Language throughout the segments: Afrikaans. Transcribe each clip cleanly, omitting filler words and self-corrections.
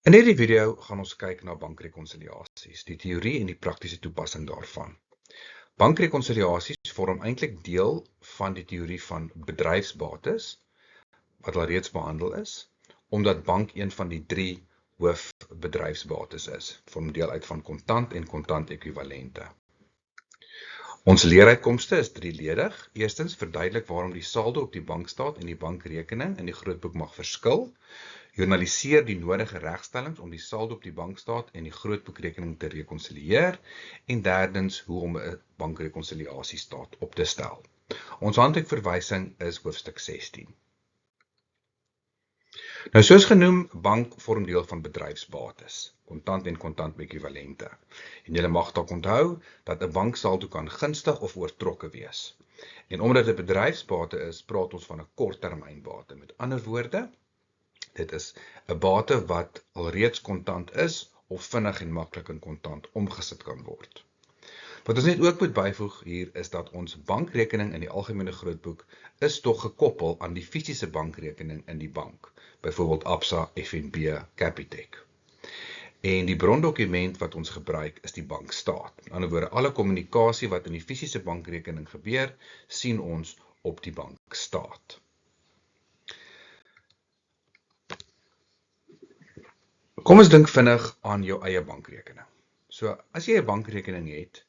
In hierdie video gaan ons kyk na bankrekonsiliasies, die teorie en die praktiese toepassing daarvan. Bankrekonsiliasies vorm eintlik deel van die teorie van bedryfsbates, wat al reeds behandel is, omdat bank een van die 3 hoofbedryfsbates is, vorm deel uit van kontant en kontant-ekwivalente. Ons leeruitkomste is 3-ledig. Eerstens verduidelik waarom die saldo op die bankstaat en die bankrekening in die grootboek mag verskil. Journaliseer die nodige regstellings om die saldo op die bankstaat en die grootboekrekening te rekonsilieer. En derdens, hoe om 'n bankrekonsiliasiestaat op te stel. Ons handboekverwysing is hoofstuk 16. Nou soos genoem, bank vorm deel van bedryfsbates, kontant en kontant-ekwivalente. En julle mag dalk onthou dat 'n banksaldo kan gunstig of oortrokke wees. En omdat dit 'n bedryfsbate is, praat ons van 'n korttermynbate. Met ander woorde, dit is 'n bate wat alreeds kontant is of vinnig en maklik in kontant omgesit kan word. Wat ons net ook moet byvoeg hier is dat ons bankrekening in die algemene grootboek is tog gekoppel aan die fisiese bankrekening in die bank, byvoorbeeld Absa, FNB, Capitec. En die brondokument wat ons gebruik is die bankstaat. Met ander woorde, alle kommunikasie wat in die fisiese bankrekening gebeur, sien ons op die bankstaat. Kom ons dink vinnig aan jou eie bankrekening. So, as jy 'n bankrekening het,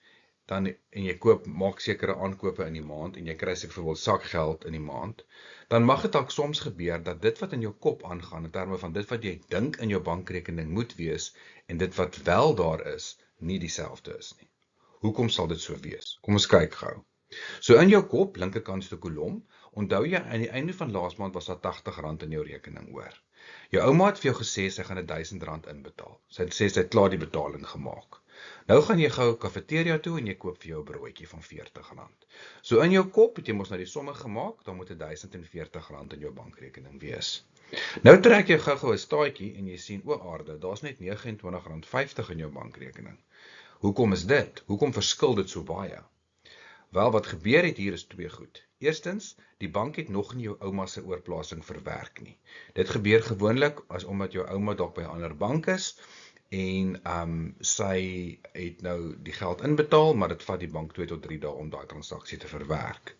en jy maak sekere aankope in die maand, en jy kry byvoorbeeld sakgeld in die maand, dan mag dit dalk soms gebeur dat dit wat in jou kop aangaan, in terme van dit wat jy dink in jou bankrekening moet wees, en dit wat wel daar is, nie dieselfde is nie. Hoekom sal dit so wees? Kom ons kyk gou. So in jou kop, linkerkantste kolom, onthou jy aan die einde van laas maand was daar R80 in jou rekening oor. Jou ouma het vir jou gesê sy gaan R1000 inbetaal. Sy het sê sy het klaar die betaling gemaak. Nou gaan jy gou kafeteria toe en jy koop vir jou 'n broodjie van R40. So in jou kop het jy mos nou die somme gemaak, dan moet R1040 in jou bankrekening wees. Nou trek jy gou 'n staartjie en jy sien, o aarde, daar's net R29.50 in jou bankrekening. Hoekom is dit? Hoekom verskil dit so baie? Wel, wat gebeur het hier is 2 goed. Eerstens, die bank het nog nie jou ouma se oorplasing verwerk nie. Dit gebeur gewoonlik as omdat jou ouma dalk by 'n ander bank is en sy het nou die geld inbetaal, maar dit vat die bank 2 tot 3 dae om daai transaksie te verwerk.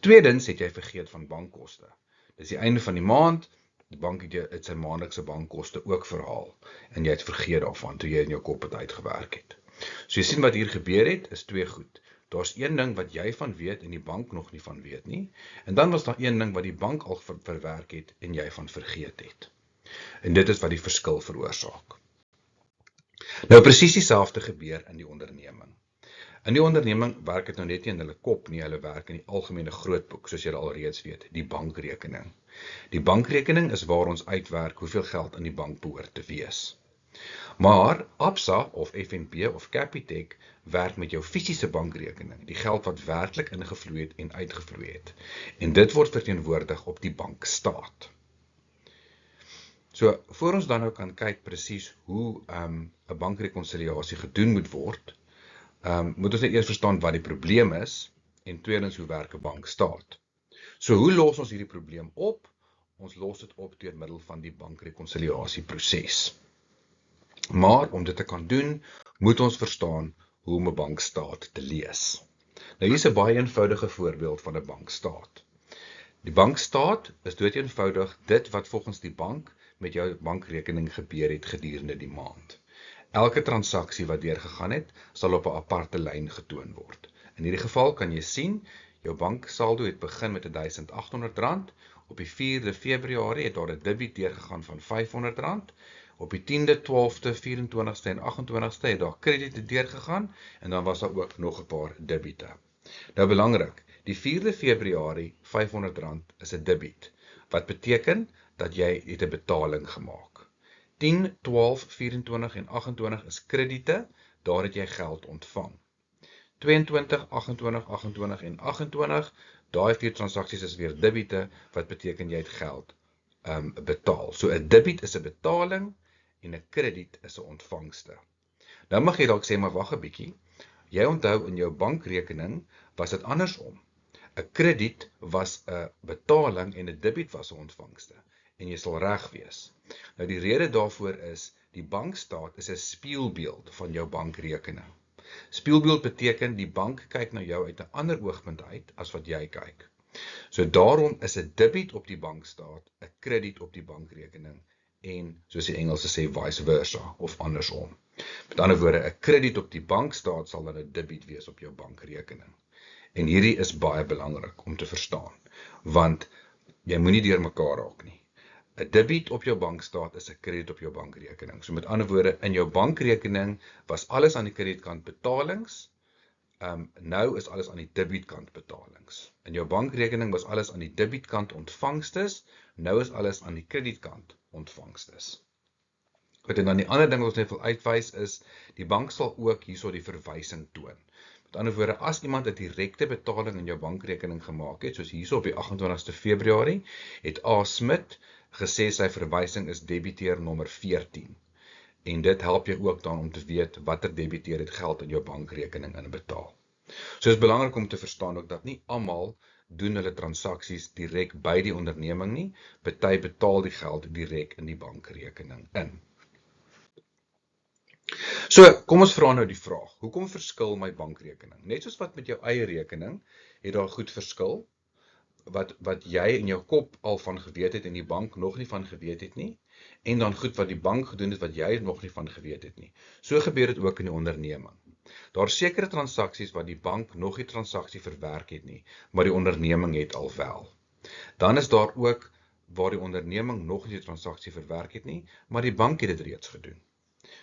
Tweedens het jy vergeet van bankkoste. Dis die einde van die maand, die bank het sy maandelikse bankkoste ook verhaal en jy het vergeet daarvan toe jy in jou kop het uitgewerk het. So jy sien wat hier gebeur het, is 2 goed. Daar's een ding wat jy van weet en die bank nog nie van weet nie, en dan was daar een ding wat die bank al verwerk het en jy van vergeet het. En dit is wat die verskil veroorsaak. Nou presies dieselfde gebeur in die onderneming. In die onderneming werk dit nou net nie in hulle kop nie, hulle werk in die algemene grootboek, soos julle alreeds weet, die bankrekening. Die bankrekening is waar ons uitwerk hoeveel geld in die bank behoort te wees. Maar Absa of FNB of Capitec werk met jou fisiese bankrekening, die geld wat werklik ingevloei het en uitgevloei het. En dit word verteenwoordig op die bankstaat. So, voor ons dan nou kan kyk presies hoe 'n bankrekonsiliasie gedoen moet word, moet ons net eers verstaan wat die probleem is, en tweedens hoe werk 'n bankstaat. So, hoe los ons hierdie probleem op? Ons los dit op deur middel van die bankrekonsiliasieproses. Maar om dit te kan doen, moet ons verstaan hoe om 'n bankstaat te lees. Nou hier is 'n baie eenvoudige voorbeeld van 'n bankstaat. Die bankstaat is doeteenvoudig dit wat volgens die bank met jou bankrekening gebeur het gedurende die maand. Elke transaksie wat deurgegaan het, sal op 'n aparte lyn getoon word. In hierdie geval kan jy sien, jou banksaldo het begin met R1800, op die 4de Februarie het daar 'n debiet deurgegaan van R500, op die 10de, 12de, 24ste en 28ste het daar krediete deurgegaan, en dan was daar ook nog 'n paar debiete. Nou belangrik, die 4de Februarie, R500 is 'n debiet, wat beteken dat jy het 'n betaling gemaak. 10, 12, 24 en 28 is krediete, daar het jy geld ontvang. 22, 28, 28 en 28, daai 4 transaksies is weer debiete, wat beteken jy het geld betaal. So 'n debiet is 'n betaling, en 'n krediet is 'n ontvangste. Nou mag jy dalk sê, maar wag 'n bietjie, jy onthou in jou bankrekening was dit andersom. 'n krediet was 'n betaling en 'n debiet was 'n ontvangste. en jy sal reg wees. Nou die rede daarvoor is, die bankstaat is 'n spieelbeeld van jou bankrekening. Spieelbeeld beteken die bank kyk na jou uit 'n ander oogpunt uit as wat jy kyk. So daarom is 'n debiet op die bankstaat 'n krediet op die bankrekening en soos die Engelse sê vice versa of andersom. Met ander woorde, 'n krediet op die bankstaat sal dan 'n debiet wees op jou bankrekening. En hierdie is baie belangrik om te verstaan, want jy moenie deur mekaar raak nie. 'n Debiet op jou bankstaat is 'n krediet op jou bankrekening. So met ander woorde, in jou bankrekening was alles aan die kredietkant betalings, nou is alles aan die debietkant betalings. In jou bankrekening was alles aan die debietkant ontvangstes, nou is alles aan die kredietkant ontvangstes. En dan die ander ding wat ons net wil uitwys is, die bank sal ook hierso die verwysing toon. Met ander woorde, as iemand 'n direkte betaling in jou bankrekening gemaak het, soos hierso op die 28ste Februarie, het A. Smit gesê sy verwysing is debiteur nommer 14. En dit help jou ook dan om te weet watter debiteur het geld in jou bankrekening inbetaal. So is belangrik om te verstaan ook dat nie almal doen hulle transaksies direk by die onderneming nie, party betaal die geld direk in die bankrekening in. So, kom ons vra nou die vraag, hoekom verskil my bankrekening? Net soos wat met jou eie rekening, het daar goed verskil, wat jy in jou kop al van geweet het en die bank nog nie van geweet het nie, en dan goed wat die bank gedoen het wat jy nog nie van geweet het nie. So gebeur dit ook in die onderneming. Daar is sekere transaksies wat die bank nog die transaksie verwerk het nie, maar die onderneming het al wel. Dan is daar ook waar die onderneming nog nie die transaksie verwerk het nie, maar die bank het dit reeds gedoen.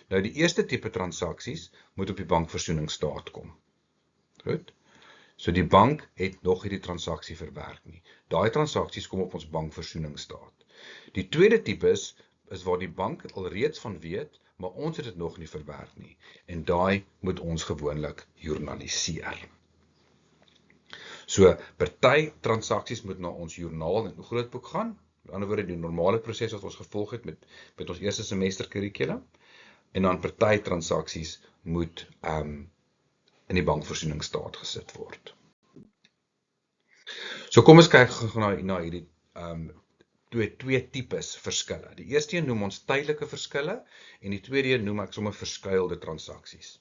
Nou die eerste tipe transaksies moet op die bankversoeningsstaat kom. Goed? So die bank het nog nie die transaksie verwerk nie. Daai transaksies kom op ons bankversoeningsstaat. Die tweede tipe is waar die bank al reeds van weet, maar ons het dit nog nie verwerk nie. En daai moet ons gewoonlik journaliseer. So, party transaksies moet na ons joernaal en grootboek gaan. Met ander woorde, die normale proses wat ons gevolg het met ons eerste semester kurrikulum. En dan party transaksies moet in die bankversoeningsstaat gesit word. So kom ons kyk na hierdie twee tipes verskille. Die eerste een noem ons tydelike verskille en die tweede een noem ek sommer verskuilde transaksies.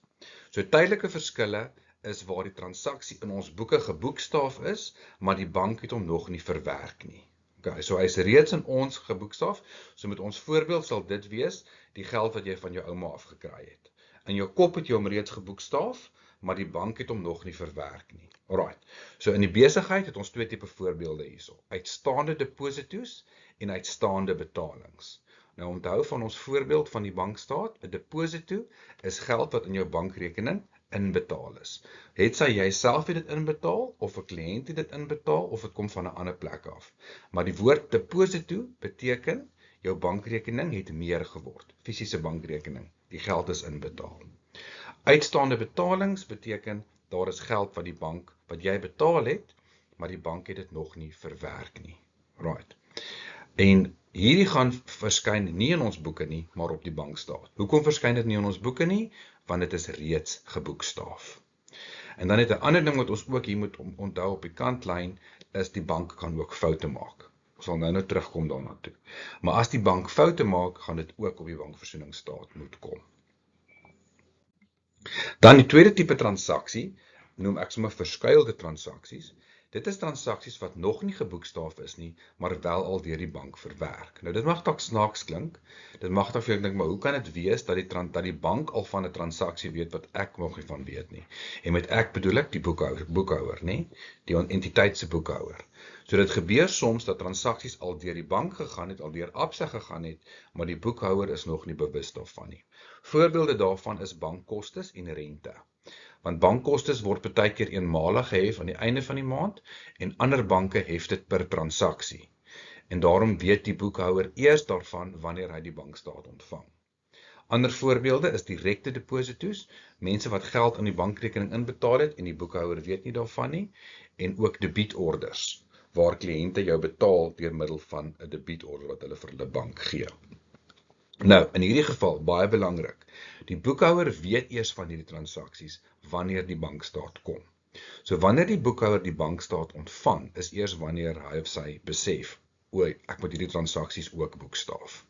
So tydelike verskille is waar die transaksie in ons boeke geboekstaaf is, maar die bank het hom nog nie verwerk nie. Okay, so hy is reeds in ons geboekstaaf, so met ons voorbeeld sal dit wees die geld wat jy van jou ouma afgekry het. In jou kop het jy hom reeds geboekstaaf, maar die bank het hom nog nie verwerk nie. Alright, so in die besigheid het ons twee tipe voorbeelde hierso. Uitstaande deposito's en uitstaande betalings. Nou onthou van ons voorbeeld van die bankstaat, 'n deposito is geld wat in jou bankrekening inbetaal is. Het sy jy self het dit inbetaal, of 'n kliënt het dit inbetaal, of dit kom van 'n ander plek af. Maar die woord deposito beteken, jou bankrekening het meer geword. Fisiese bankrekening, die geld is inbetaal. Uitstaande betalings beteken, daar is geld wat die bank, wat jy betaal het, maar die bank het dit nog nie verwerk nie. Right. En hierdie gaan verskyn nie in ons boeke nie, maar op die bankstaat. Hoekom verskyn dit nie in ons boeke nie? Want dit is reeds geboekstaaf. En dan het 'n ander ding wat ons ook hier moet onthou op die kantlyn, is die bank kan ook foute maak. Ons sal nou terugkom daarna toe. Maar as die bank foute maak, gaan dit ook op die bankversoeningsstaat moet kom. Dan die tweede tipe transaksie, noem ek sommer verskuilde transaksies. Dit is transaksies wat nog nie geboekstaaf is nie, maar wel al deur die bank verwerk. Nou dit mag dalk snaaks klink. Dit mag dalk vir jou dink, maar hoe kan dit wees dat die bank al van 'n transaksie weet wat ek nog nie van weet nie? En met ek bedoel ek die boekhouer, nie? Die entiteit se boekhouer. So dit gebeur soms dat transaksies al deur die bank gegaan het, al deur Absa gegaan het, maar die boekhouer is nog nie bewus daarvan nie. Voorbeelde daarvan is bankkostes en rente. Want bankkostes word baie keer eenmalig gehef aan die einde van die maand en ander banke hef dit per transaksie. En daarom weet die boekhouer eers daarvan wanneer hy die bankstaat ontvang. Ander voorbeelde is direkte deposito's, mense wat geld aan die bankrekening inbetaal het en die boekhouer weet nie daarvan nie, en ook debietorders, waar kliënte jou betaal deur middel van 'n debietorder wat hulle vir hulle bank gee. Nou, in hierdie geval, baie belangrik, die boekhouer weet eers van hierdie transaksies wanneer die bankstaat kom. So wanneer die boekhouer die bankstaat ontvang, is eers wanneer hy of sy besef, ek moet hierdie transaksies ook boekstaaf.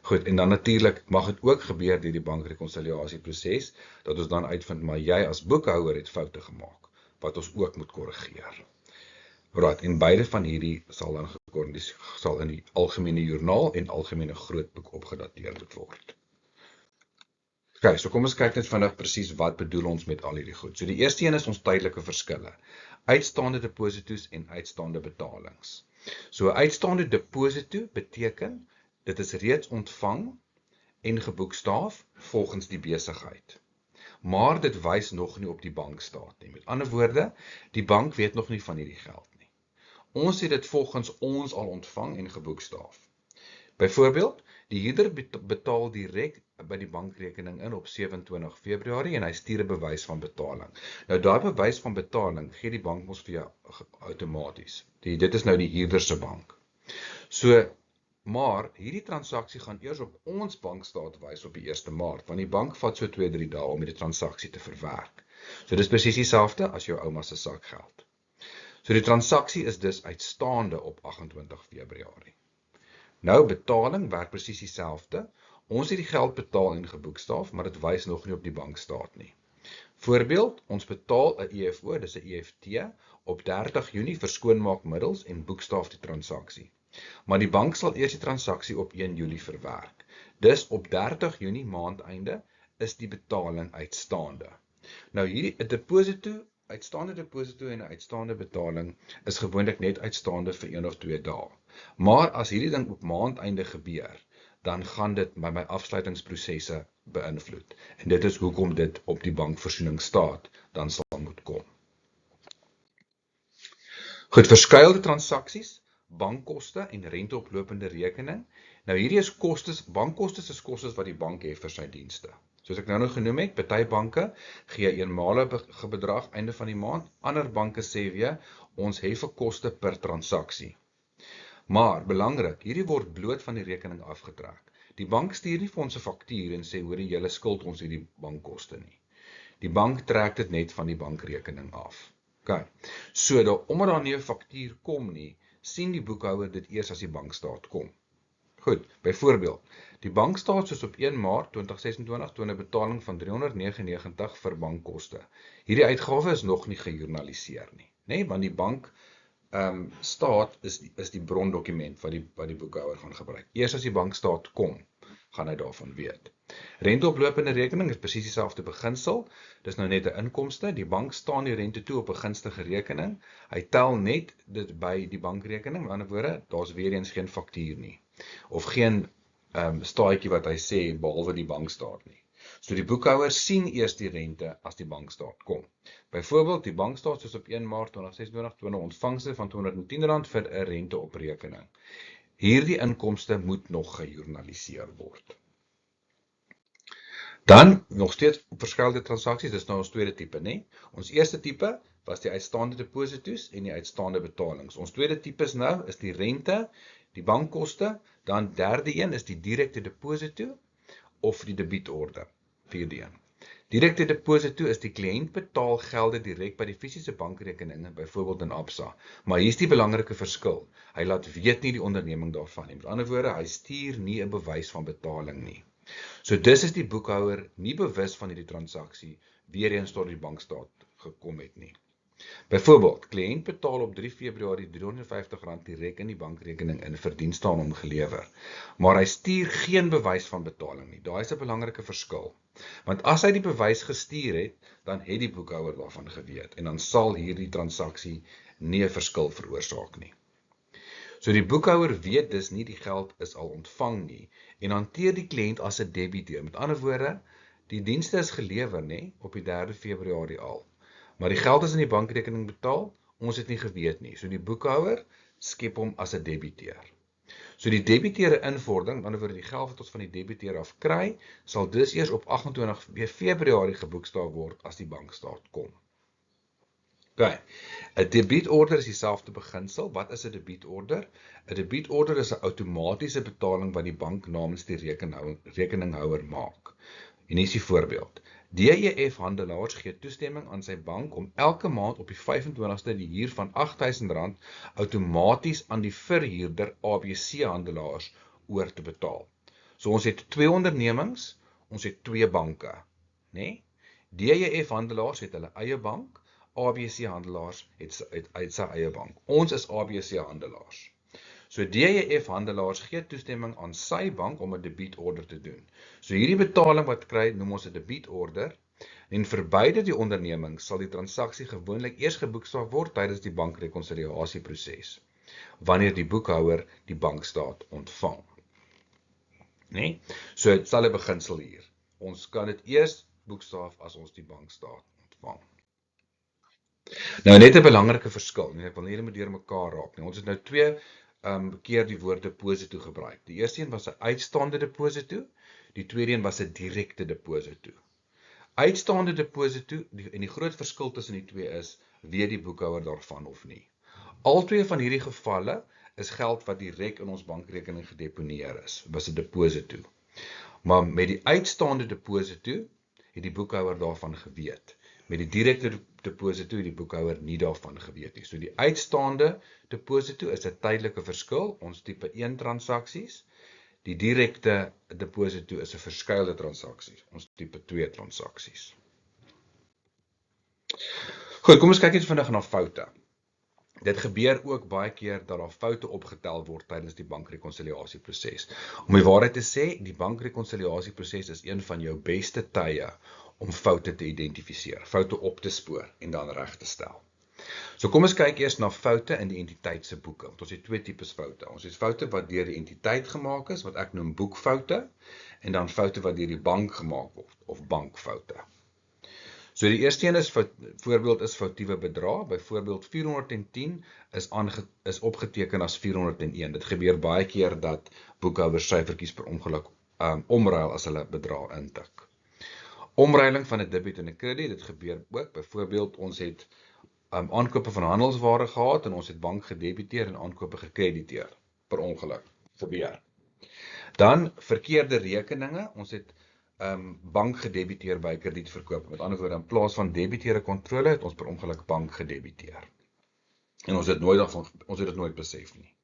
Goed, en dan natuurlik mag dit ook gebeur deur die bankrekonsiliasieproses, dat ons dan uitvind, maar jy as boekhouer het foute gemaak, wat ons ook moet korrigeer. Right, en beide van hierdie sal in die algemene joernaal en algemene grootboek opgedateer moet word. Okay, so kom ons kyk net vinnig presies wat bedoel ons met al hierdie goed. So die eerste een is ons tydelike verskille. Uitstaande depositos en uitstaande betalings. So uitstaande deposito beteken, dit is reeds ontvang en geboekstaaf volgens die besigheid. Maar dit wys nog nie op die bankstaat nie. Met ander woorde, die bank weet nog nie van hierdie geld nie. Ons het dit volgens ons al ontvang en geboekstaaf. Byvoorbeeld, die huurder betaal direk by die bankrekening in op 27 Februarie en hy stuur 'n bewys van betaling. Nou daai bewys van betaling gee die bank mos vir jou outomaties. Dit is nou die huurder se bank. So, maar hierdie transaksie gaan eers op ons bankstaat wys op die 1 Maart, want die bank vat so 2-3 dae om die transaksie te verwerk. So dis presies dieselfde as jou ouma se sakgeld. So die transaksie is dus uitstaande op 28 Februarie. Nou betaling werk presies dieselfde. Ons het die geld betaal en geboekstaaf, maar dit wys nog nie op die bankstaat nie. Voorbeeld, ons betaal 'n EFO, dis 'n EFT, op 30 Junie vir skoonmaakmiddels en boekstaaf die transaksie. Maar die bank sal eers die transaksie op 1 Julie verwerk. Dus op 30 Junie maandeinde is die betaling uitstaande. Nou hierdie 'n deposito, uitstaande deposito en 'n uitstaande betaling is gewoonlik net uitstaande vir 1 of 2 dae. Maar as hierdie ding op maandeinde gebeur, dan gaan dit by my afsluitingsprosesse beïnvloed. En dit is hoekom dit op die bankvoorsieningsstaat dan sal moet kom. Goed, verskuilde transaksies, bankkoste en renteoplopende rekening. Nou hierdie is kostes, bankkostes is kostes wat die bank het vir sy dienste. Soos ek nou genoem het, party banke gee 'n eenmalige bedrag einde van die maand, ander banke sê weer, ons hef 'n koste per transaksie. Maar belangrik, hierdie word bloot van die rekening afgetrek. Die bank stuur nie vir ons 'n faktuur en sê, hoor julle skuld ons hierdie bankkoste nie. Die bank trek dit net van die bankrekening af. Okay. So, omdat daar nie 'n faktuur kom nie, sien die boekhouer dit eers as die bankstaat kom. Goed, byvoorbeeld, die bankstaat soos op 1 Maart 2026 toon 'n betaling van R399 vir bankkoste. Hierdie uitgawe is nog nie gejournaliseer nie, want die bank staat is die brondokument wat die boekhouer gaan gebruik. Eers as die bankstaat kom, gaan hy daarvan weet. Renteoplopende rekening is presies dieselfde beginsel. Dis nou net 'n inkomste. Die bank staan die rente toe op 'n gunstige rekening. Hy tel net dit by die bankrekening. Met ander woorde, daar's weer eens geen faktuur nie. Of geen staatjie wat hy sê behalwe die bankstaat nie. So die boekhouer sien eers die rente as die bankstaat kom. Byvoorbeeld, die bankstaat soos op 1 Maart 2026 toon 'n ontvangste van R210 vir 'n rente op rekening. Hierdie inkomste moet nog gejournaliseer word. Dan nog steeds verskuilde transaksies, dis nou ons tweede tipe, né? Ons eerste tipe was die uitstaande depositos en die uitstaande betalings. Ons tweede tipes nou is die rente, die bankkoste, dan derde een is die direkte deposito of die debietorde, vierde een. Direkte deposito is die kliënt betaal gelde direk by die fisiese bankrekeninge, byvoorbeeld in Absa. Maar hier is die belangrike verskil. Hy laat weet nie die onderneming daarvan nie. Met ander woorde, hy stuur nie 'n bewys van betaling nie. So dis is die boekhouer nie bewus van hierdie transaksie weer eens tot die bankstaat gekom het nie. Byvoorbeeld, kliënt betaal op 3 Februarie R350 direk in die bankrekening in vir dienste aan hom gelewer. Maar hy stuur geen bewys van betaling nie. Daai is 'n belangrike verskil. Want as hy die bewys gestuur het, dan het die boekhouer daarvan geweet en dan sal hierdie transaksie nie 'n verskil veroorsaak nie. So die boekhouer weet dus nie die geld is al ontvang nie en hanteer die kliënt as 'n debiteur. Met ander woorde, die dienste is gelewer op die 3 Februarie al. Maar die geld is in die bankrekening betaal, ons het nie geweet nie. So die boekhouer skep hom as 'n debiteur. So die debiteure invordering, met ander woorde die geld wat ons van die debiteur af kry, sal dus eers op 28 Februarie geboekstaaf word as die bankstaat kom. Okay. 'n debietorder is dieselfde beginsel. Wat is 'n debietorder? 'n debietorder is 'n outomatiese betaling wat die bank namens die rekeninghouer maak. En hier is die voorbeeld. DEF-handelaars gee toestemming aan sy bank om elke maand op die 25ste die huur van R8.000 outomaties aan die verhuurder ABC-handelaars oor te betaal. So ons het 2 ondernemings, ons het 2 banke, né? DEF-handelaars het hulle eie bank, ABC-handelaars het sy eie bank. Ons is ABC-handelaars. So DEF-handelaars gee toestemming aan sy bank om 'n debietorder te doen. So hierdie betaling wat kry, noem ons 'n debietorder, en vir beide die ondernemings sal die transaksie gewoonlik eers geboekstaaf word tydens die bankrekonsiliasieproses, wanneer die boekhouer die bankstaat ontvang. Nee? So dit sal 'n beginsel hier. Ons kan dit eers boekstaaf as ons die bankstaat ontvang. Nou net 'n belangrike verskil, ek wil nie julle moet deur mekaar raak nie. Ons het nou 2 keer die woord deposito gebruik. Die eerste een was 'n uitstaande deposito, die tweede een was 'n direkte deposito. Uitstaande deposito, en die groot verskil tussen die twee is, weet die boekhouer daarvan of nie. Albei van hierdie gevalle is geld wat direk in ons bankrekening gedeponeer is, was 'n deposito. Maar met die uitstaande deposito het die boekhouer daarvan geweet. Met die direkte deposito het die boekhouer nie daarvan geweet nie. So die uitstaande deposito is 'n tydelike verskil, ons tipe 1 transaksies. Die direkte deposito is 'n verskeie transaksies, ons tipe 2 transaksies. Goed, kom ons kyk net vinnig na foute. Dit gebeur ook baie keer dat daar foute opgetel word tydens die bankrekonsiliasieproses. Om die waarheid te sê, die bankrekonsiliasieproses is een van jou beste tye om foute te identifiseer, foute op te spoor en dan reg te stel. So kom ons kyk eers na foute in die entiteit se boeke. Ons het 2 tipes foute. Ons het foute wat deur die entiteit gemaak is, wat ek noem boekfoute, en dan foute wat deur die bank gemaak word, of bankfoute. So die eerste een is voorbeeld is foutiewe bedrag. Byvoorbeeld 410 is opgeteken as 401. Dit gebeur baie keer dat boekhouers syfertjies per ongeluk omruil as hulle bedrag intik. Omruiling van 'n debiet en 'n krediet, dit gebeur ook. Byvoorbeeld ons het aankope van handelsware gehad en ons het bank gedebiteer en aankope gekrediteer per ongeluk gebeur. Dan verkeerde rekeninge, ons het bank gedebiteer by kredietverkoop. Met ander woorde, in plaas van debiteure kontrole het ons per ongeluk bank gedebiteer. En ons het dit nooit besef nie.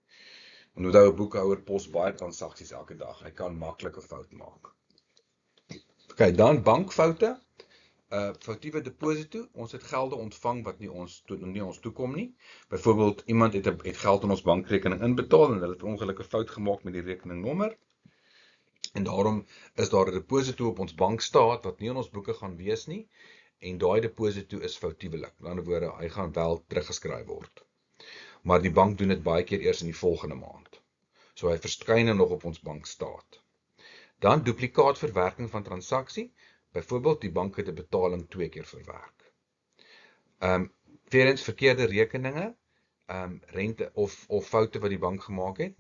En onthou, 'n boekhouer pos baie transaksies elke dag. Hy kan maklik 'n fout maak. Okay, dan bankfoute. Foutiewe deposito, ons het gelde ontvang wat nie ons toekom nie. Byvoorbeeld, iemand het geld in ons bankrekening inbetaal en hulle het ongeluk 'n fout gemaak met die rekeningnommer. En daarom is daar 'n deposito op ons bankstaat wat nie in ons boeke gaan wees nie, en daai deposito is foutiewelik. Met ander woorde, hy gaan wel teruggeskryf word. Maar die bank doen dit baie keer eers in die volgende maand. So hy verskyn nog op ons bankstaat. Dan duplikaatverwerking van transaksie. Byvoorbeeld, die bank het 'n betaling 2 keer verwerk. Weer eens verkeerde rekeninge, rente of foute wat die bank gemaak het,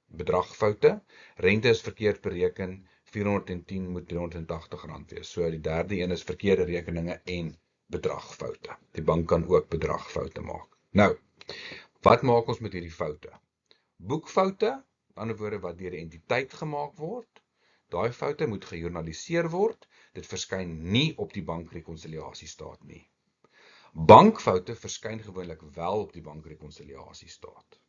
bedragfoute. Rente is verkeerd bereken, 410 moet R380 wees. So die derde een is verkeerde rekeninge en bedragfoute. Die bank kan ook bedragfoute maak. Nou, wat maak ons met hierdie foute? Boekfoute, met ander woorde wat deur die entiteit gemaak word, daai foute moet gejournaliseer word. Dit verskyn nie op die bankrekonsiliasiestaat nie. Bankfoute verskyn gewoonlik wel op die bankrekonsiliasiestaat.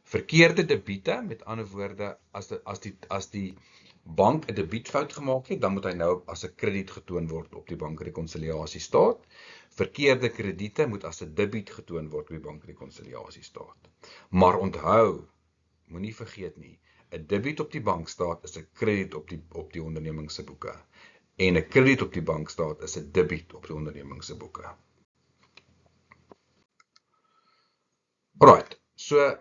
Verkeerde debiete, met ander woorde, as die bank 'n debietfout gemaak het, dan moet hy nou as 'n krediet getoon word op die bankrekonsiliasiestaat. Verkeerde krediete moet as 'n debiet getoon word op die bankrekonsiliasiestaat. Maar onthou, moenie vergeet nie, 'n debiet op die bankstaat is 'n krediet op die onderneming se boeke. En 'n krediet op die bankstaat is 'n debiet op die onderneming se boeke. Alright, soos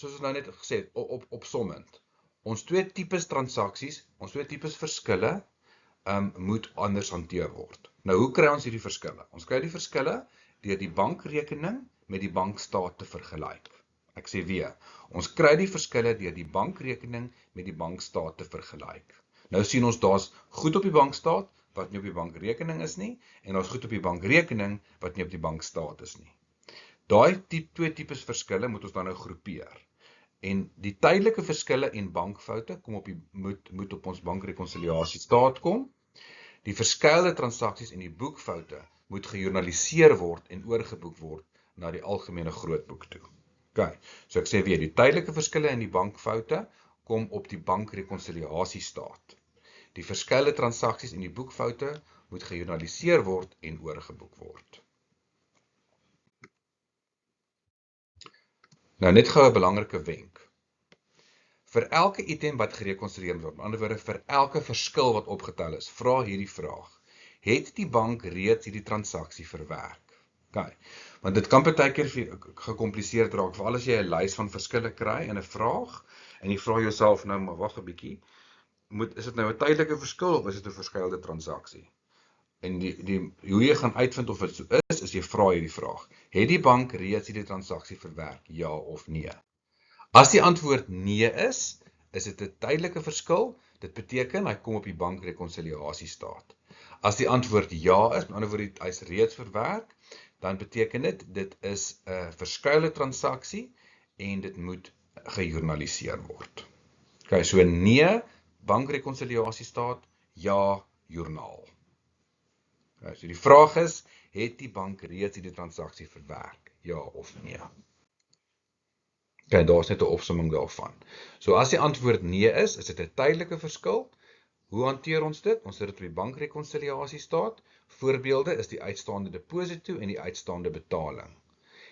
ons nou net gesê het, opsommend. Ons 2 tipes transaksies, ons 2 tipes verskille, moet anders hanteer word. Nou, hoe kry ons hierdie verskille? Ons kry die verskille deur die bankrekening met die bankstaat te vergelyk. Ek sê weer, ons kry die verskille deur die bankrekening met die bankstaat te vergelyk. Nou sien ons daar's goed op die bankstaat wat nie op die bankrekening is nie, en daar's goed op die bankrekening wat nie op die bankstaat is nie. Daai 2 tipes verskille moet ons dan nou groepeer. En die tydelike verskille en bankfoute moet op ons bankrekonsiliasiestaat kom. Die verskuilde transaksies en die boekfoute moet gejournaliseer word en oorgeboek word na die algemene grootboek toe. Okay, so ek sê weer, die tydelike verskille in die bankfoute kom op die bankrekonsiliasiestaat. Die verskuilde transaksies en die boekfoute moet gejournaliseer word en oorgeboek word. Nou net gou 'n belangrike wenk. Vir elke item wat gerekonsilieer word, met ander woorde vir elke verskil wat opgetel is, vra hierdie vraag: het die bank reeds hierdie transaksie verwerk? Okay. Want dit kan partykeer gekompliseerd raak, veral as jy 'n lys van verskille kry in 'n vraag en jy vra jouself nou, maar wag 'n bietjie, is dit nou 'n tydelike verskil of is dit 'n verskuilde transaksie? En hoe jy gaan uitvind of dit so is jy vra hierdie vraag: het die bank reeds hierdie transaksie verwerk, ja of nee? As die antwoord nee is dit 'n tydelike verskil, dit beteken hy kom op die bankrekonsiliasiestaat. As die antwoord ja is, met ander woorde hy is reeds verwerk, dan beteken dit is 'n verskuilde transaksie en dit moet gejournaliseer word. Okay, so nee, bankrekonsiliasiestaat, ja, joernaal. Okay, so die vraag is, het die bank reeds hierdie transaksie verwerk, ja of nee? Okay, daar is net 'n opsomming daarvan. So as die antwoord nee is dit 'n tydelike verskil. Hoe hanteer ons dit? Ons sit dit op die bankrekonsiliasiestaat. Voorbeelde is die uitstaande deposito en die uitstaande betaling.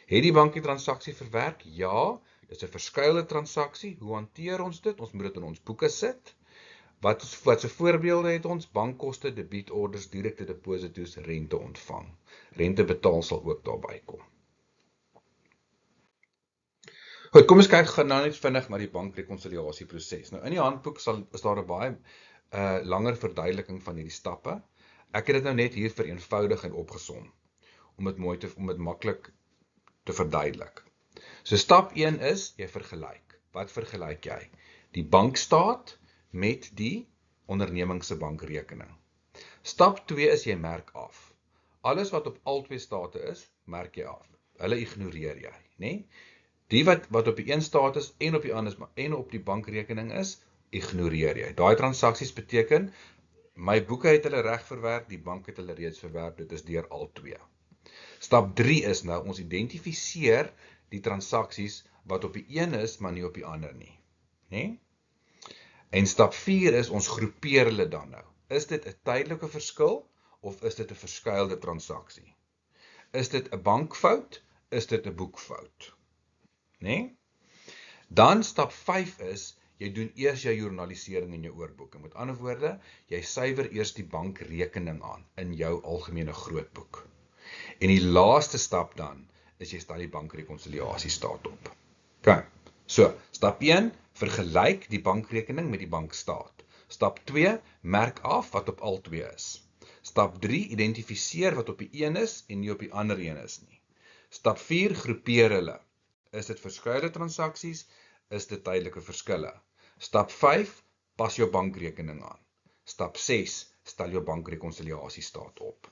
Het die bank die transaksie verwerk? Ja, dis 'n verskuilde transaksie. Hoe hanteer ons dit? Ons moet dit in ons boeke sit. Wat se voorbeelde het ons? Bankkoste, debietorders, direkte depositos, rente ontvang. Rente betaal sal ook daarby kom. Goed, kom ons kyk nou net vinnig na die bankrekonsiliasieproses. Nou in die handboek is daar 'n baie langer verduideliking van hierdie stappe. Ek het dit nou net hier vereenvoudig en opgesom om dit maklik te verduidelik. So stap 1 is jy vergelyk. Wat vergelyk jy? Die bankstaat met die onderneming se bankrekening. Stap 2 is jy merk af. Alles wat op albei state is, merk jy af. Hulle ignoreer jy, né? Die wat op die een staat is en op die ander en op die bankrekening is, ignoreer jy. Daai transaksies beteken my boeke het hulle reg verwerk, die bank het hulle reeds verwerk, dit is deur al twee. Stap 3 is nou ons identifiseer die transaksies wat op die een is, maar nie op die ander nie, né? En stap 4 is ons groepeer hulle dan nou. Is dit 'n tydelike verskil of is dit 'n verskuilde transaksie? Is dit 'n bankfout? Is dit 'n boekfout? Né? Dan stap 5 is jy doen eers jou journalisering in jou oorboeke. Met ander woorde, jy suiwer eers die bankrekening aan in jou algemene grootboek. En die laaste stap dan is jy stel die bankrekonsiliasiestaat op. Okay. So, stap 1, vergelyk die bankrekening met die bankstaat. Stap 2, merk af wat op al twee is. Stap 3, identifiseer wat op die een is en nie op die ander een is nie. Stap 4, groepeer hulle. Is dit verskuilde transaksies? Is dit tydelike verskille? Stap 5, pas jou bankrekening aan. Stap 6, stel jou bankrekonsiliasiestaat op.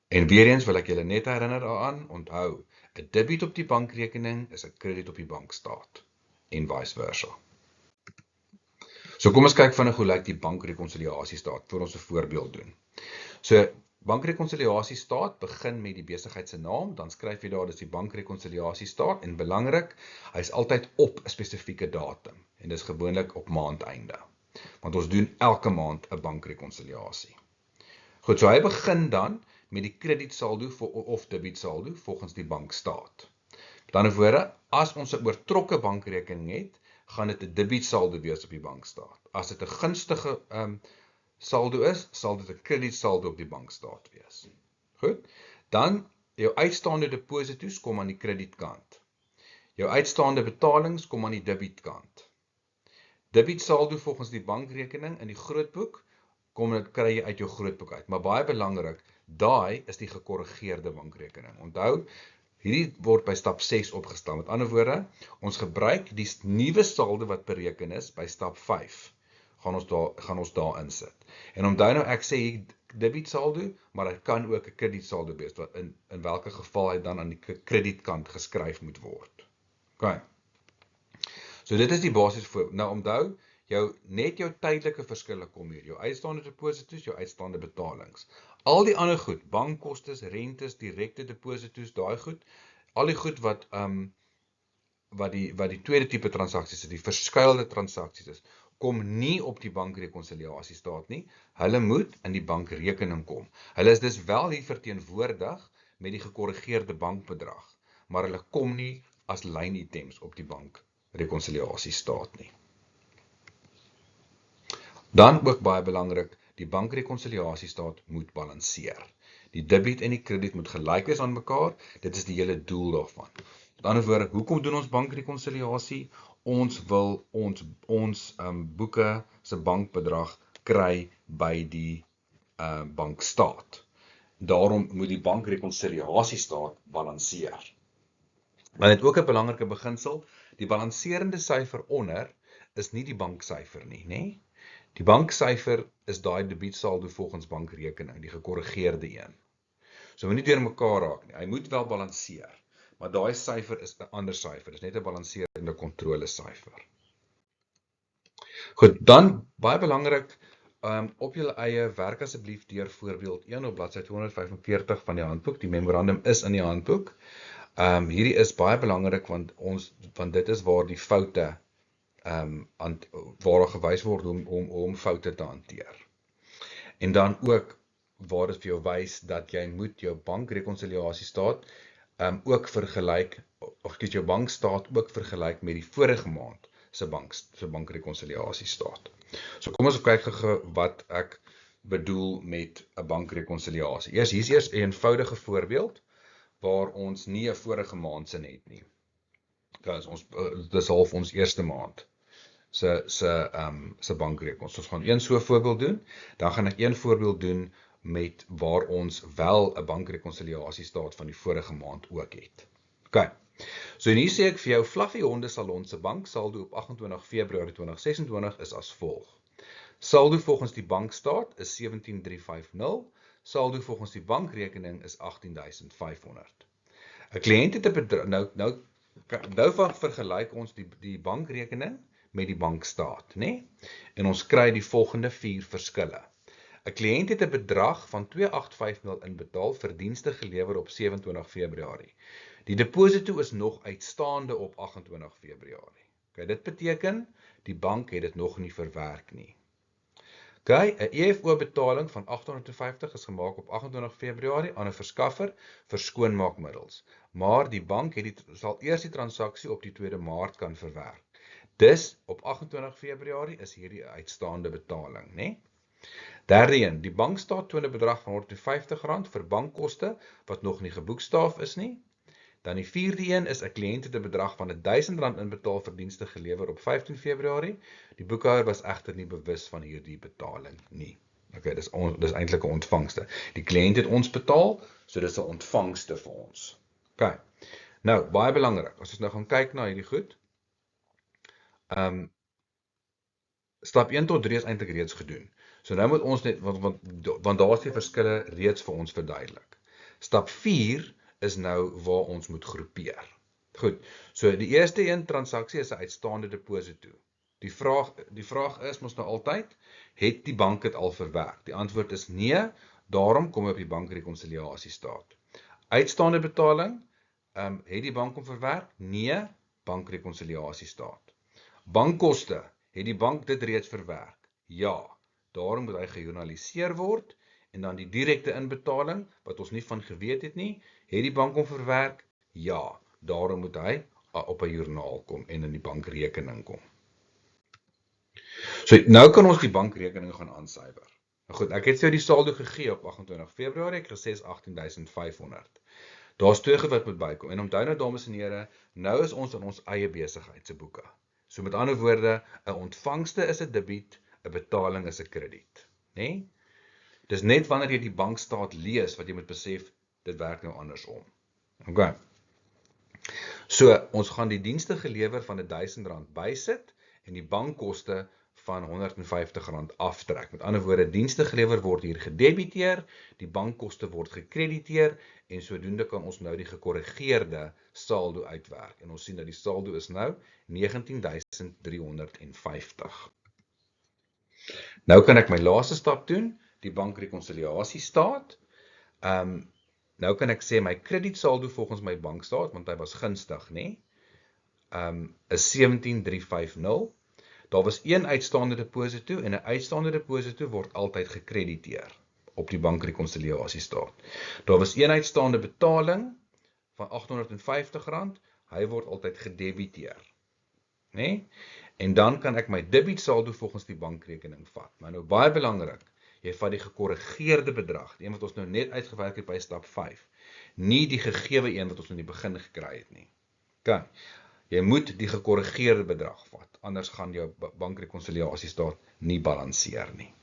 En weer eens wil ek julle net herinner daaraan, onthou, 'n debiet op die bankrekening is 'n krediet op die bankstaat en vice versa. So kom ons kyk vinnig hoe lyk die bankrekonsiliasiestaat voor ons 'n voorbeeld doen. So bankrekonsiliasiestaat begin met die besigheid se naam, dan skryf jy daar dis die bankrekonsiliasiestaat en belangrik, hy is altyd op 'n spesifieke datum en dis gewoonlik op maandeinde. Want ons doen elke maand 'n bankrekonsiliasie. Goed, so hy begin dan met die kredietsaldo of debietsaldo volgens die bankstaat. Met ander woorde, as ons 'n oortrokke bankrekening het, gaan dit 'n debietsaldo wees op die bankstaat. As dit 'n gunstige saldo is, sal dit 'n kredietsaldo op die bankstaat wees. Goed, dan jou uitstaande depositos kom aan die kredietkant. Jou uitstaande betalings kom aan die debietkant. Debietsaldo volgens die bankrekening in die grootboek kry jy uit jou grootboek uit. Maar baie belangrik, daai is die gekorrigeerde bankrekening. Onthou, hierdie word by stap 6 opgestel. Met ander woorde, ons gebruik die nuwe saldo wat bereken is by stap 5. Gaan ons daar insit. En onthou nou, ek sê hier debietsaldo, maar dit kan ook 'n kredietsaldo wees, wat in welke geval hy dan aan die kredietkant geskryf moet word. Okay. So dit is die basis voor. Nou onthou, net jou tydelike verskille kom hier. Jou uitstaande deposito's, jou uitstaande betalings. Al die ander goed, bankkostes, rentes, direkte deposito's, daai goed, al die goed wat die tweede tipe transaksies is, die verskuilde transaksies is, kom nie op die bankrekonsiliasiestaat nie. Hulle moet in die bankrekening kom. Hulle is dus wel hier verteenwoordig met die gekorrigeerde bankbedrag, maar hulle kom nie as line items op die bankrekonsiliasiestaat nie. Dan ook baie belangrik, die bankrekonsiliasiestaat moet balanseer. Die debiet en die krediet moet gelyk wees aan mekaar, dit is die hele doel daarvan. Met ander woorde, hoekom doen ons bankrekonsiliasie? Ons wil ons boeke se bankbedrag kry by die bankstaat. Daarom moet die bankrekonsiliasiestaat balanseer. Dan het ook 'n belangrike beginsel, die balanserende syfer onder is nie die banksyfer nie, né? Die banksyfer is daai debietsaldo volgens bankrekening, die gekorrigeerde een. So moet nie deur mekaar raak nie. Hy moet wel balanseer, maar daai syfer is 'n ander syfer, dis net 'n balanserende kontrolesyfer. Goed, dan baie belangrik, op julle eie werk asseblief deur voorbeeld 1 op bladsy 245 van die handboek. Die memorandum is in die handboek. Hierdie is baie belangrik want dit is waar die foute waar daar gewys word om foute te hanteer. En dan ook waar dit vir jou wys dat jy moet jou bankrekonsiliasiestaat ook vergelyk, of jy jou bankstaat ook vergelyk met die vorige maand se bankrekonsiliasiestaat. So kom ons kyk gou wat ek bedoel met 'n bankrekonsiliasie. Hier is eers 'n eenvoudige voorbeeld waar ons nie 'n vorige maand se het nie. Dis half ons eerste maand se bankrekons. Ons gaan een so voorbeeld doen, dan gaan ek een voorbeeld doen met waar ons wel 'n bankrekonsiliasiestaat van die vorige maand ook het. OK. So en hier sê ek vir jou, Fluffy Honde Salon se banksaldo op 28 Februarie 2026 is as volg. Saldo volgens die bankstaat is 17,350, saldo volgens die bankrekening is 18,500. 'n Kliënt het 'n bedrag, nou vergelyk ons die bankrekening met die bankstaat, né? En ons kry die volgende 4 verskille. 'n Kliënt het 'n bedrag van 2850 inbetaal vir dienste gelewer op 27 Februarie. Die deposito is nog uitstaande op 28 Februarie. Okay, dit beteken die bank het dit nog nie verwerk nie. Okay, 'n EFO-betaling van 850 is gemaak op 28 Februarie aan 'n verskaffer vir skoonmaakmiddels, maar die bank sal eers die transaksie op die 2de Maart kan verwerk. Dus op 28 Februarie is hierdie uitstaande betaling, né? Derde een, die bankstaat toon 'n bedrag van R150 vir bankkoste wat nog nie geboekstaaf is nie. Dan die vierde een is 'n kliënt het 'n bedrag van R1000 inbetaal vir dienste gelewer op 15 Februarie. Die boekhouer was egter nie bewus van hierdie betaling nie. Okay, dis eintlik 'n ontvangste. Die kliënt het ons betaal, so dis 'n ontvangste vir ons. Okay. Nou, baie belangrik, as ons nou gaan kyk na hierdie goed. Stap 1 tot 3 is eintlik reeds gedoen. So nou moet ons net, want daar is die verskille reeds vir ons verduidelik. Stap 4 is nou waar ons moet groepeer. Goed, so die eerste een transaksie is 'n uitstaande deposito. Die vraag is mos nou altyd, het die bank dit al verwerk? Die antwoord is nee, daarom kom op die bankrekonsiliasiestaat. Uitstaande betaling, het die bank hom verwerk? Nee, bankrekonsiliasiestaat. Bankkoste, het die bank dit reeds verwerk? Ja, daarom moet hy gejournaliseer word. En dan die direkte inbetaling, wat ons nie van geweet het nie, het die bank hom verwerk? Ja, daarom moet hy op 'n joernaal kom en in die bankrekening kom. So nou kan ons die bankrekening gaan aansyfer. Nou goed, ek het jou die saldo gegee op 28 Februarie, ek gesê is 18,500. Daar's 2 goed wat moet bykom. En onthou nou dames en here, nou is ons in ons eie besigheid se boeke. So met ander woorde, 'n ontvangste is 'n debiet, 'n betaling is 'n krediet, né? Dis net wanneer jy die bankstaat lees wat jy moet besef, dit werk nou andersom. Okay. So, ons gaan die dienste gelewer van R1000 bysit en die bankkoste van R150 aftrek. Met ander woorde, dienste gelewer word hier gedebiteer, die bankkoste word gekrediteer en sodoende kan ons nou die gekorrigeerde saldo uitwerk. En ons sien dat die saldo is nou 19.350. Nou kan ek my laaste stap doen, die bankrekonsiliasiestaat. Nou kan ek sê my kredietsaldo volgens my bankstaat, want hy was gunstig, né? Is 17.350. Daar was een uitstaande deposito en 'n uitstaande deposito word altyd gekrediteer op die bankrekonsiliasiestaat. Daar was een uitstaande betaling van R850, hy word altyd gedebiteer, né? En dan kan ek my debietsaldo volgens die bankrekening vat. Maar nou baie belangrik, jy vat die gekorrigeerde bedrag, die een wat ons nou net uitgewerk het by stap 5, nie die gegewe een wat ons in die begin gekry het nie. Okay. Jy moet die gekorrigeerde bedrag vat, anders gaan jou bankrekonsiliasiestaat nie balanseer nie.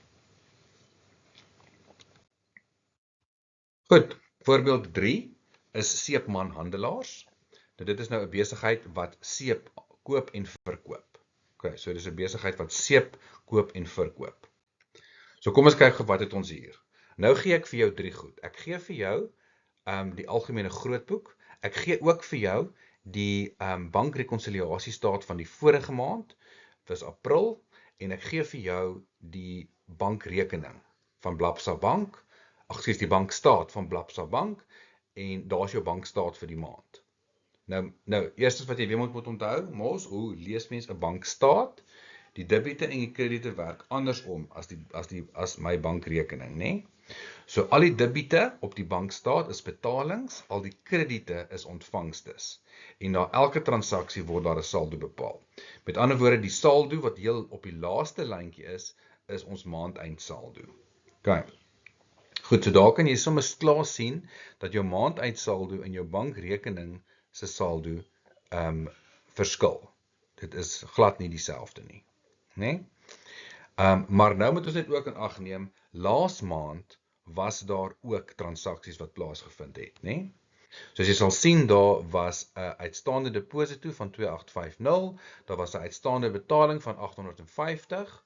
Goed, voorbeeld 3 is seepmanhandelaars. Dit is nou 'n besigheid wat seep koop en verkoop. Okay, so dis 'n besigheid wat seep koop en verkoop. So kom ons kyk gou wat het ons hier. Nou gee ek vir jou 3 goed. Ek gee vir jou die algemene grootboek. Ek gee ook vir jou die bankrekonsiliasiestaat van die vorige maand, dis April, en ek gee vir jou die bankrekening van Blabsa Bank, die bankstaat van Blabsa Bank, en daar is jou bankstaat vir die maand. Nou eerstens wat jy weer moet onthou, hoe lees mens 'n bankstaat? Die debiete en die krediete werk andersom as my bankrekening, né? So al die debiete op die bankstaat is betalings, al die krediete is ontvangstes. En na elke transaksie word daar 'n saldo bepaal. Met ander woorde, die saldo wat heel op die laaste lyntjie is ons maandeindssaldo. Okay. Goed, so daar kan jy sommer klaar sien dat jou maandeindssaldo en jou bankrekening se saldo verskil. Dit is glad nie dieselfde nie, né? Maar nou moet ons net ook in ag neem, laas maand was daar ook transaksies wat plaasgevind het, né? Soos jy sal sien, daar was 'n uitstaande deposito van 2850, daar was 'n uitstaande betaling van 850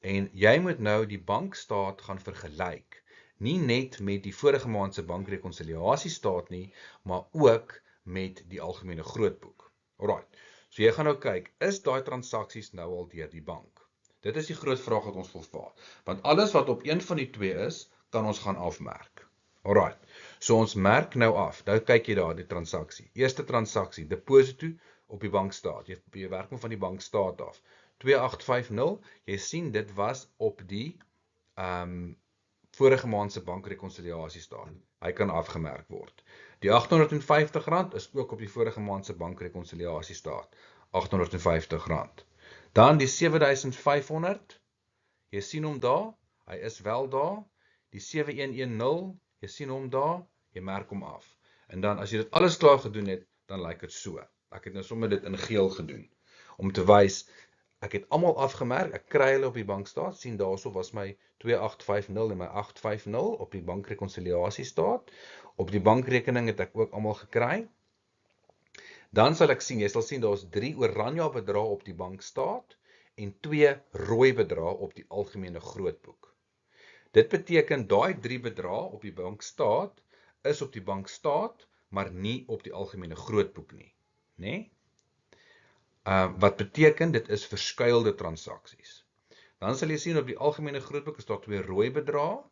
en jy moet nou die bankstaat gaan vergelyk. Nie net met die vorige maand se bankrekonsiliasiestaat nie, maar ook met die algemene grootboek. Alright. So jy gaan nou kyk, is daai transaksies nou al deur die bank? Dit is die groot vraag wat ons wil vra. Want alles wat op een van die twee is, kan ons gaan afmerk. Alright. So ons merk nou af. Nou kyk jy daar die transaksie. Eerste transaksie, deposito op die bankstaat. Jy werk van die bankstaat af. 2850, jy sien dit was op die vorige maand se bankrekonsiliasiestaat. Hy kan afgemerk word. Die R850 is ook op die vorige maand se bankrekonsiliasiestaat. R850. Dan die 7500, jy sien hom daar, hy is wel daar. Die 7110, jy sien hom daar, jy merk hom af. En dan as jy dit alles klaar gedoen het, dan lyk dit so. Ek het nou sommer dit in geel gedoen, om te wys, ek het almal afgemerk, ek kry hulle op die bankstaat, sien daarso was my 2850 en my 850 op die bankrekonsiliasiestaat. Op die bankrekening het ek ook almal gekry. Dan sal ek sien, jy sal sien daar's 3 oranje bedrae op die bankstaat en 2 rooi bedrae op die algemene grootboek. Dit beteken daai 3 bedrae op die bankstaat is op die bankstaat, maar nie op die algemene grootboek nie, né? Wat beteken dit is verskuilde transaksies. Dan sal jy sien op die algemene grootboek is daar 2 rooi bedrae.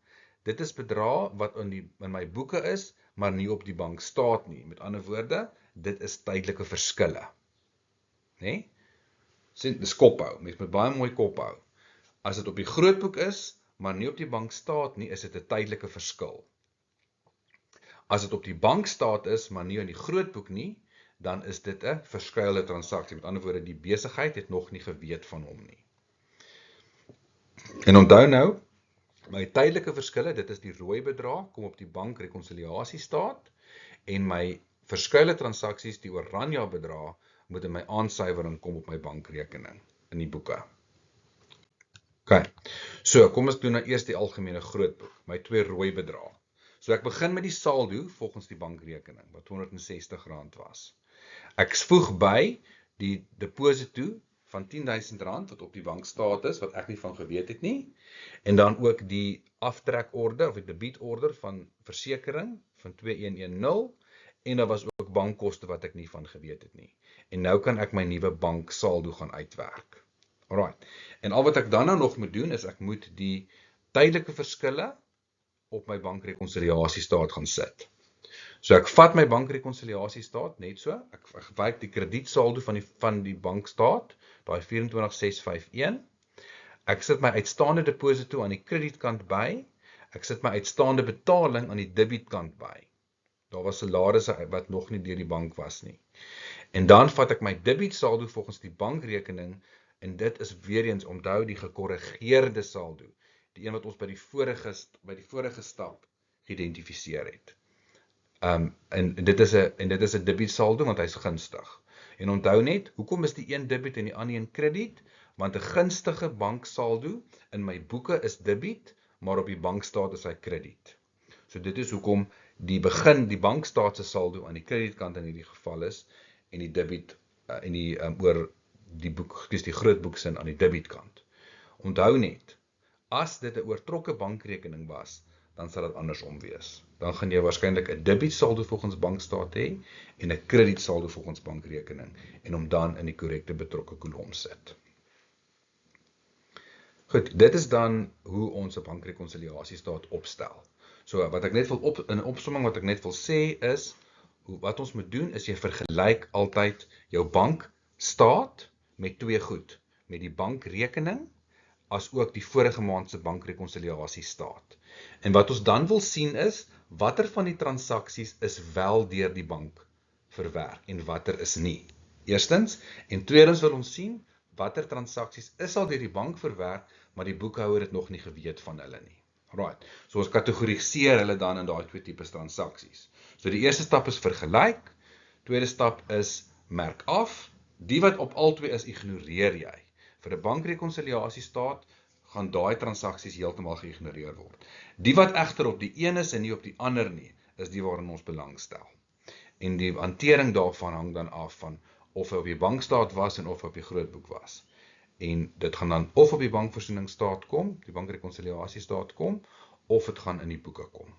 Dit is bedrae wat in my boeke is, maar nie op die bankstaat nie. Met ander woorde, dit is tydelike verskille. Né? Sien, dis kophou. Mens moet baie mooi kophou. As dit op die grootboek is, maar nie op die bankstaat nie, is dit 'n tydelike verskil. As dit op die bankstaat is, maar nie in die grootboek nie, dan is dit 'n verskuilde transaksie. Met ander woorde, die besigheid het nog nie geweet van hom nie. En onthou nou, my tydelike verskille, dit is die rooi bedrag, kom op die bankrekonsiliasiestaat, en my verskuilde transaksies, die oranje bedrag, moet in my aansuiwering kom op my bankrekening, in die boeke. Okay, so kom ons doen nou eers die algemene grootboek, my 2 rooi bedrag. So ek begin met die saldo volgens die bankrekening, wat R260 was. Ek voeg by die deposito van R10.000 wat op die bankstaat is, wat ek nie van geweet het nie, en dan ook die aftrekorder of die debietorder van versekering van 2110, en daar was ook bankkoste wat ek nie van geweet het nie. En nou kan ek my nuwe banksaldo gaan uitwerk. Alright. En al wat ek dan nou nog moet doen, is ek moet die tydelike verskille op my bankrekonsiliasiestaat gaan sit. So ek vat my bankrekonsiliasiestaat net so, ek gebruik die kredietsaldo van die bankstaat, daai 24651. Ek sit my uitstaande deposito aan die kredietkant by, ek sit my uitstaande betaling aan die debietkant by. Daar was salarisse wat nog nie deur die bank was nie. En dan vat ek my debietsaldo volgens die bankrekening, en dit is weer eens, onthou, die gekorrigeerde saldo, die een wat ons by die vorige stap geïdentifiseer het. En dit is 'n debietsaldo, want hy is gunstig. En onthou net, hoekom is die een debiet en die ander een krediet? Want 'n gunstige banksaldo in my boeke is debiet, maar op die bankstaat is hy krediet. So dit is hoekom die bankstaat se saldo aan die kredietkant in hierdie geval is, en die debiet en die groot boeksin aan die debietkant. Onthou net, as dit 'n oortrokke bankrekening was, dan sal dit andersom wees. Dan gaan jy waarskynlik 'n debietsaldo volgens bankstaat hê en 'n kredietsaldo volgens bankrekening, en om dan in die korrekte betrokke kolom sit. Goed, dit is dan hoe ons 'n bankrekonsiliasiestaat opstel. So wat ek net wil in opsomming wat ek net wil sê is, wat ons moet doen is jy vergelyk altyd jou bankstaat met twee goed, met die bankrekening as ook die vorige maand se bankrekonsiliasiestaat. En wat ons dan wil sien is, watter van die transaksies is wel deur die bank verwerk en watter is nie. Eerstens, en tweedens wil ons sien, watter transaksies is al deur die bank verwerk, maar die boekhouer het nog nie geweet van hulle nie. Alright, so ons kategoriseer hulle dan in daai twee tipes transaksies. So die eerste stap is vergelyk, tweede stap is merk af, die wat op al twee is, ignoreer jy. Vir 'n bankrekonsiliasiestaat gaan daai transaksies heeltemal geïgnoreer word. Die wat egter op die een is en nie op die ander nie, is die waarin ons belangstel. En die hantering daarvan hang dan af van of hy op die bankstaat was en of hy op die grootboek was. En dit gaan dan of op die bankversoeningsstaat kom, die bankrekonsiliasiestaat kom, of dit gaan in die boeke kom.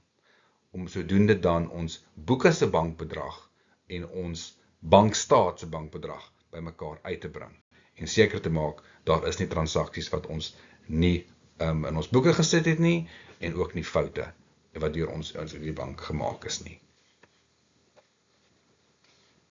Om sodoende dan ons boeke se bankbedrag en ons bankstaat se bankbedrag bymekaar uit te bring. En seker te maak, daar is nie transaksies wat ons nie in ons boeke gesit het nie, en ook nie foute wat deur ons die bank gemaak is nie.